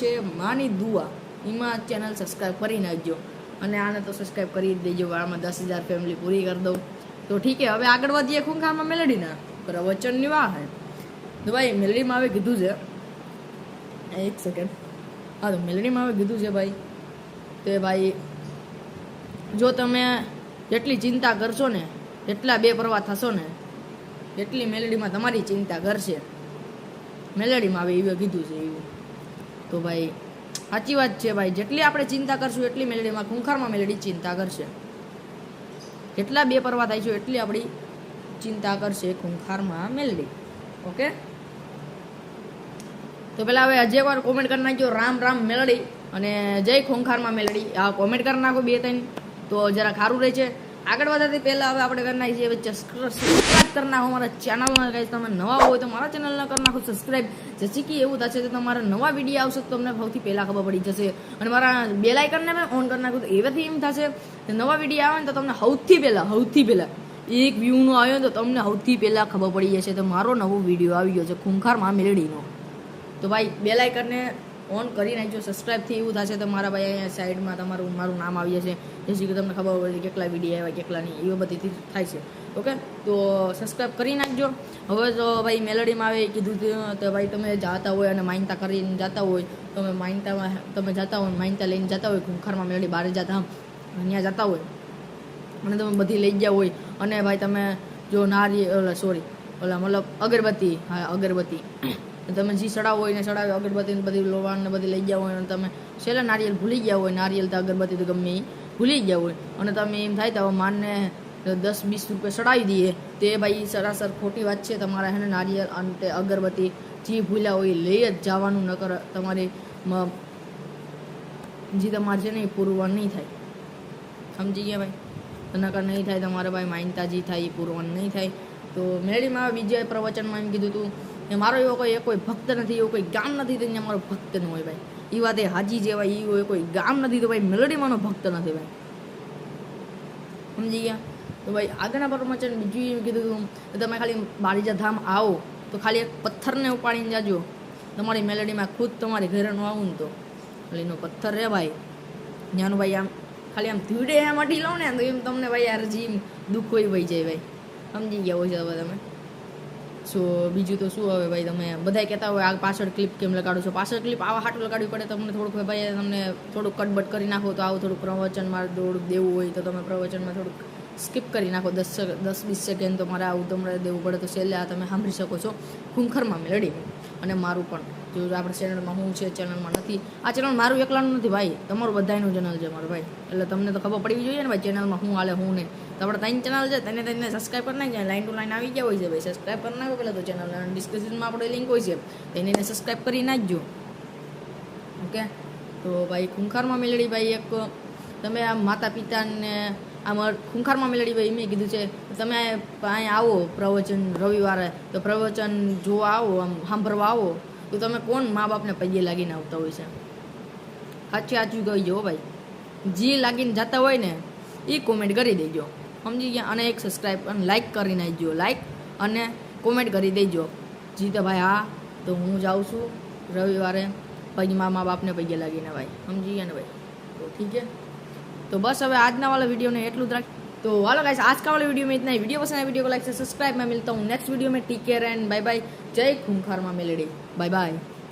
છે માની દુઆ, એમાં ચેનલ સબસ્ક્રાઈબ કરી નાખજો અને આને તો સબસ્ક્રાઈબ કરી જ દેજો. આમાં 10,000 ફેમિલી પૂરી કરી દઉં તો ઠીક છે. હવે આગળ વધીએ ખૂંખારમાં મેલેડીના પ્રવચનની વાહ હે તો ભાઈ મેલેડીમાં હવે કીધું છે, એક સેકન્ડ, હા તો મેલેડીમાં હવે કીધું છે ભાઈ તે ભાઈ જો તમે જેટલી ચિંતા કરશો ને એટલા બેપરવા થશો ને એટલી મેલેડીમાં તમારી ચિંતા કરશે. મેલેડીમાં હવે એવું કીધું છે એવું. તો ભાઈ સાચી વાત છે ભાઈ, જેટલી આપણે ચિંતા કરશું એટલી મેલેડીમાં ખૂંખારમાં મેલેડી ચિંતા કરશે. જેટલા બેપરવા થાય છે એટલી આપણી ચિંતા કરશે ખૂંખારમાં મેલેડી. ઓકે, તો પેલા હવે હજી એકવાર કોમેન્ટ કરી નાખજો રામ રામ મેલડી અને જય ખૂંખારમાં મેલડી. આ કોમેન્ટ કરી નાખો 2-3 તો જરા સારું રહે છે. આગળ વધવાથી પહેલાં હવે આપણે કરી નાખીએ સબસ્ક્રાઈબ કરી નાખો મારા ચેનલમાં. ગાઈસ તમે નવા હોય તો મારા ચેનલને કરી નાખો સબસ્ક્રાઈબ, જેથી કે એવું થશે તો તમારા નવા વિડીયો આવશે તો તમને સૌથી પહેલાં ખબર પડી જશે. અને મારા બેલ આઇકનને પણ ઓન કરી નાખો તો એવાથી એમ થશે નવા વિડીયો આવે ને તો તમને સૌથી પહેલાં એક વ્યૂનો આવ્યો ને તો તમને સૌથી પહેલાં ખબર પડી જશે તો મારો નવો વિડીયો આવી ગયો છે ખૂંખારમાં મેલડીનો. તો ભાઈ બેલ આઇકનને ઓન કરી નાખજો, સબસ્ક્રાઈબથી એવું થશે તો મારા ભાઈ અહીંયા સાઈડમાં મારું નામ આવી જશે, જેથી કે તમને ખબર પડે કેટલા વિડીયો આવ્યા કેટલા નહીં એવું બધી થાય છે. ઓકે, તો સબસ્ક્રાઈબ કરી નાખજો. હવે તો ભાઈ મેલડીમાં આવે કીધું તો ભાઈ તમે જાતા હોય અને માનતા કરીને જતા હોય, તમે માનતામાં તમે જતા હોય માનતા લઈને જતા હોય ખૂંખારમાં મેલડી બહાર જતા અહીંયા જતા હોય અને તમે બધી લઈ ગયા હોય અને ભાઈ તમે જો મતલબ અગરબત્તી, હા અગરબત્તી તમે જે ચડાવો હોય ને ચડાવે અગરબત્તી ને બધી લોવાણ ને બધી લઈ ગયા હોય અને તમે છેલ્લે નારિયેલ ભૂલી ગયા હોય, નારિયેલ તો અગરબત્તી તો ગમે એ ભૂલી ગયા હોય અને તમે એમ થાય તો માનને 10-20 રૂપિયા ચડાવી દઈએ તે ભાઈ સરાસર ખોટી વાત છે. તમારે હે ને નારિયેલ અને અગરબત્તી જે ભૂલ્યા હોય એ લઈ જ જવાનું, નકર તમારી જે તમારે છે ને એ પૂરવાનું નહીં થાય. સમજી ગયા ભાઈ? નકર નહીં થાય તમારે ભાઈ માનતા જે થાય એ પૂરવાનું નહીં થાય. તો મેળીમાં બીજા પ્રવચનમાં એમ કીધું હતું એ મારો એવો કોઈ ભક્ત નથી, એવો કોઈ ગામ નથી તો અહીંયા મારો ભક્ત ન હોય ભાઈ. એ વાત એ હાજી જેવાય એ કોઈ ગામ નથી તો ભાઈ મેલોડીમાંનો ભક્ત નથી ભાઈ. સમજી ગયા? તો ભાઈ આગળના પ્રવચન બીજું એમ કીધું હતું તમે ખાલી બાળીજા ધામ આવો તો ખાલી એક પથ્થરને ઉપાડીને જાજો, તમારી મેલોડીમાં ખુદ તમારી ઘરે ન આવું ને તો ખાલી એનો પથ્થર રહે ભાઈ ત્યાંનું ભાઈ આમ ખાલી આમ ધીડે એમ અડી લો ને તો એમ તમને ભાઈ યાર જીમ દુઃખ હોય વહી જાય ભાઈ. સમજી ગયા હોય છે હવે તમે. સો બીજું તો શું હવે ભાઈ તમે બધા કહેતા હોય આ પાછળ ક્લિપ કેમ લગાડો છો, પાછળ ક્લિપ આવા હાટું લગાડવી પડે તમને થોડુંક ભાઈ તમને થોડુંક કટબટ કરી નાખો તો આવું થોડુંક પ્રવચનમાં થોડુંક દેવું હોય તો તમે પ્રવચનમાં થોડુંક સ્કીપ કરી નાખો 10-20 સેકન્ડ તો મારે આવું તમારે દેવું પડે તો છેલ્લે આ તમે સાંભળી શકો છો ખૂંખારમાં મેલડી. અને મારું પણ જો આપણે ચેનલમાં હું છે ચેનલમાં નથી, આ ચેનલ મારું એકલાનું નથી ભાઈ, તમારું બધાનું ચેનલ છે મારું ભાઈ, એટલે તમને તો ખબર પડવી જોઈએ ને ભાઈ ચેનલમાં હું હાલે હું નહીં. તો આપણે 3 ચેનલ છે તેને સબસ્ક્રાઈબ કરી નાખીએ, લાઈન ટુ લાઈન આવી ગયા હોય છે ભાઈ, સબસ્ક્રાઈબ કરી નાખો પહેલાં તો ચેનલ અને ડિસ્ક્રિપ્શનમાં આપણે લિંક હોય છે તેને સબસ્ક્રાઈબ કરી નાખજો. ઓકે, તો ભાઈ ખૂંખારમાં મેલડી ભાઈ એક તમે આ માતા પિતાને આમાં ખૂંખારમાં મેલડી ભાઈ મેં કીધું છે તમે અહીંયા આવો પ્રવચન રવિવારે તો પ્રવચન જોવા આવો આમ સાંભળવા આવો તો તમે કોણ મા બાપને પગે લાગીને આવતા હોય છે? સાચું કહી જો ભાઈ, જે લાગીને જતા હોય ને એ કોમેન્ટ કરી દેજો. સમજી ગયા? અને એક સબસ્ક્રાઈબ અને લાઈક કરી નાખજો, લાઈક અને કોમેન્ટ કરી દેજો જી તો ભાઈ હા તો હું જાઉં છું રવિવારે પછી મા બાપને પગે લાગીને ભાઈ. સમજી ગયા ને ભાઈ? તો ઠીક છે. तो बस अब आज वाला वीडियो ने एटलू राख. तो हेलो गाइस, आज का वाला वीडियो में इतना ही. वीडियो पसंद है वीडियो को लाइक से सब्सक्राइब. मैं मिलता हूँ नेक्स्ट वीडियो में. Take care and bye bye. जय खूंखारमा मेलडी. Bye bye.